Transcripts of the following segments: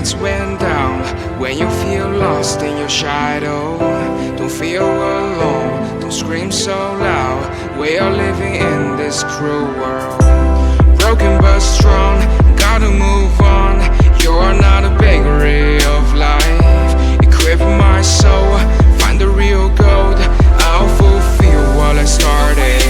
lights went down. When you feel lost in your shadow, don't feel alone, don't scream so loud. We are living in this cruel world, broken but strong, gotta move on. You're not a bakery of life, equip my soul, find the real gold. I'll fulfill what I started.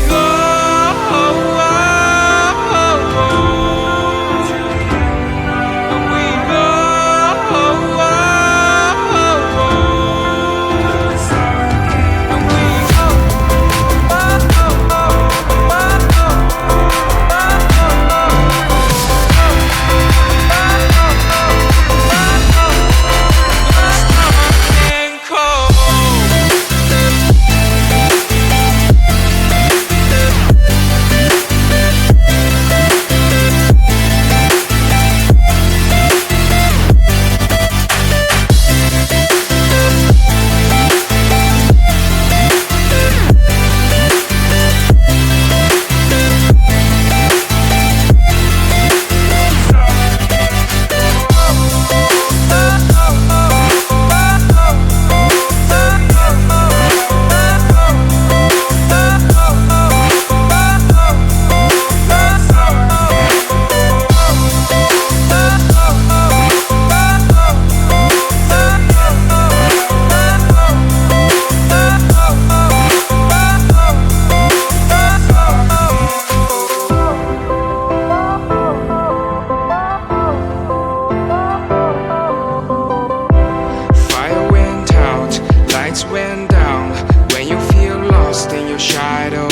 Went down. When you feel lost in your shadow,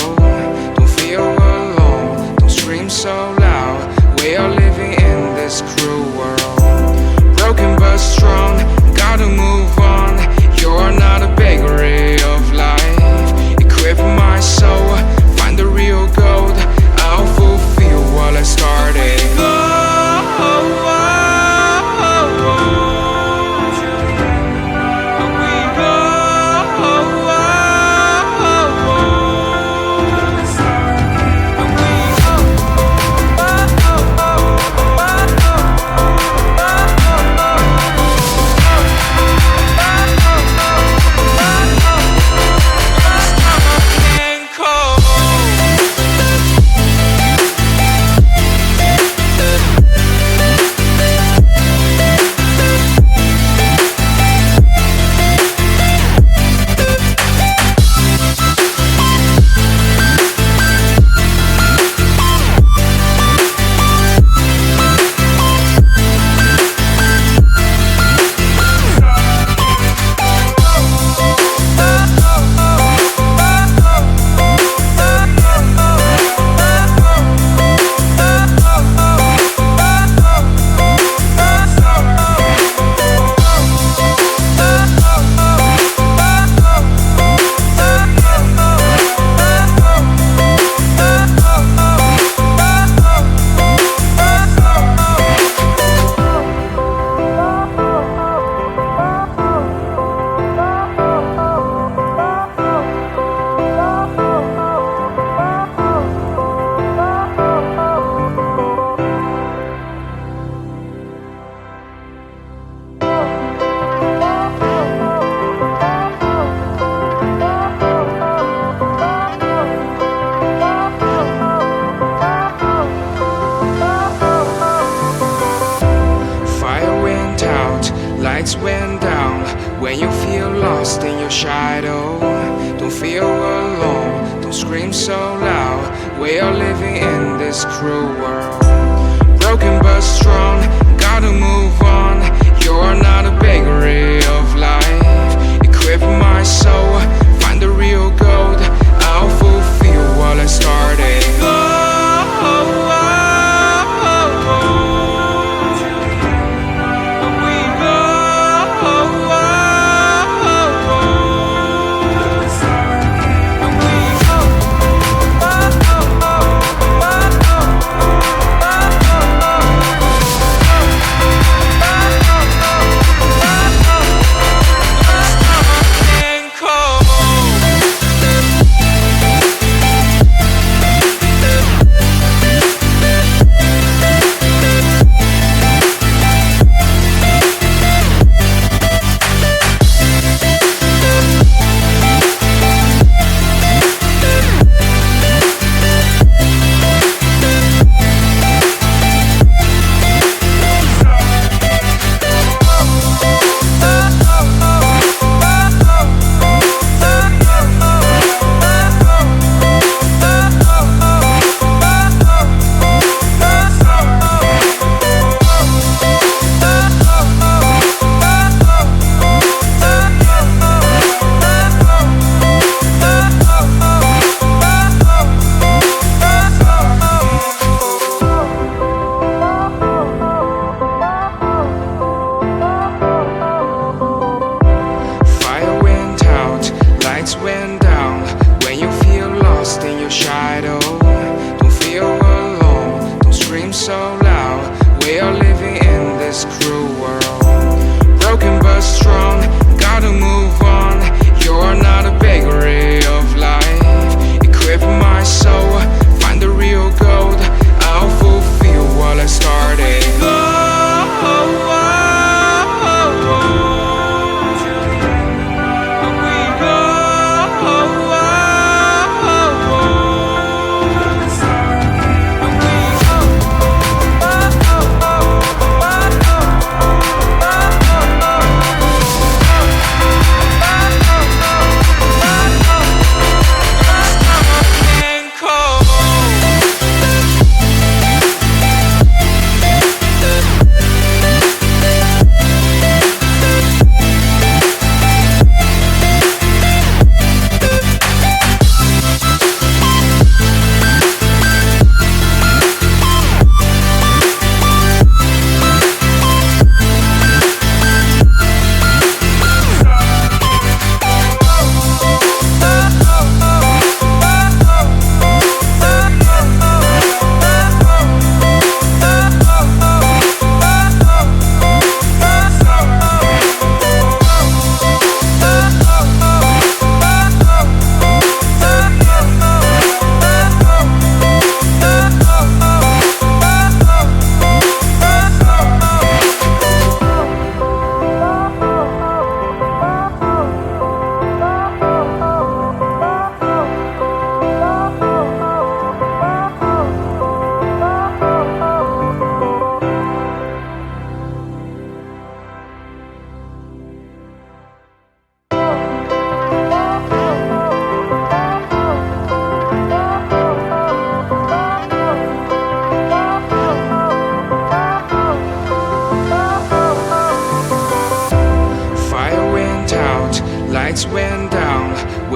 don't feel alone, don't scream so loud. We are living in this cruel world, broken but strong, gotta move on. You're not a bakery of life, equip my soul, find the real gold. I'll fulfill what I started. Lights went down. When you feel lost in your shadow, don't feel alone, don't scream so loud. We are living in this cruel world, broken but strong, gotta move on. You're not a bakery of life, equip my soul, find the real gold. I'll fulfill what I started.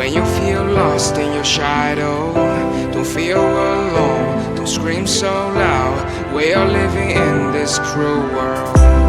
when you feel lost in your shadow. Don't feel alone, don't scream so loud. We are living in this cruel world.